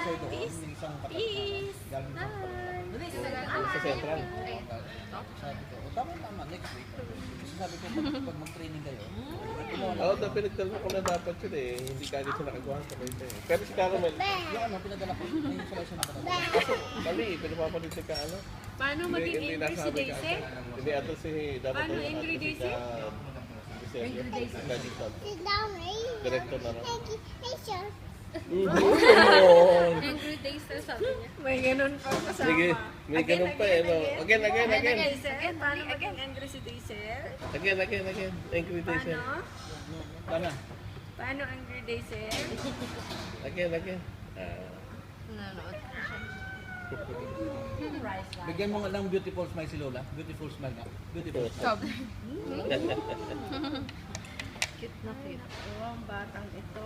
sa'yo doon, Peace. yung isang kapatid Peace. galing sa Sa Central. sabi ko, tama, next week. Kasi sabi ko, pag mag-training kayo, Oo, pinagdala ko na dapat yun eh. Hindi ka dito nakagawa sa kayo eh. Pero si Caramel, yung ano, pinadala ko, may installation na pinadala. kaso mali, pinapapalit si ka ano. Paano maging Hindi angry si nasabi ka. Daisy? Hindi, ato si dapat Paano yung angry ato si Daisy? Director na lang. Angry Daisy sabi niya. May ganun pa kasama. Sige, may ganun pa eh. No? Again. Again, paano maging angry si Daisy? Again. Angry days eh. Tama. Paano angry Daisy? Again. Nanonood. Bigyan mo nga ng beautiful smile si Lola. Beautiful smile nga. Beautiful smile. Cute na cute. Oh, ang batang ito.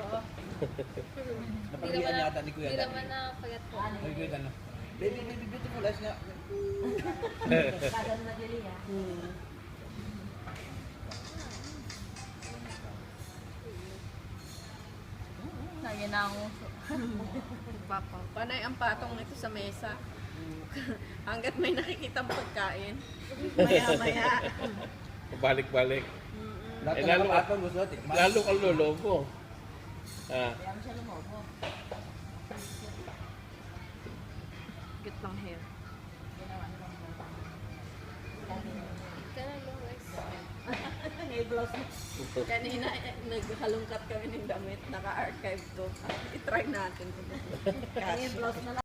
Napaglian yata ni Kuya Hindi Dan. naman na payat ko. Ay, Kuya Dan. Baby, beautiful eyes nga. Lagi na ang uso. Papa. Panay ang patong nito sa mesa. Hanggat may nakikita pagkain. Maya-maya. Balik-balik. Lahat Eh, ng lalo- mga atong gusto, tikman. Lalo kang lolobo. Ah, Cute lang hair. Kanina naghalungkat kami ng damit. Naka-archive to. I-try natin. Kanina blouse na lang.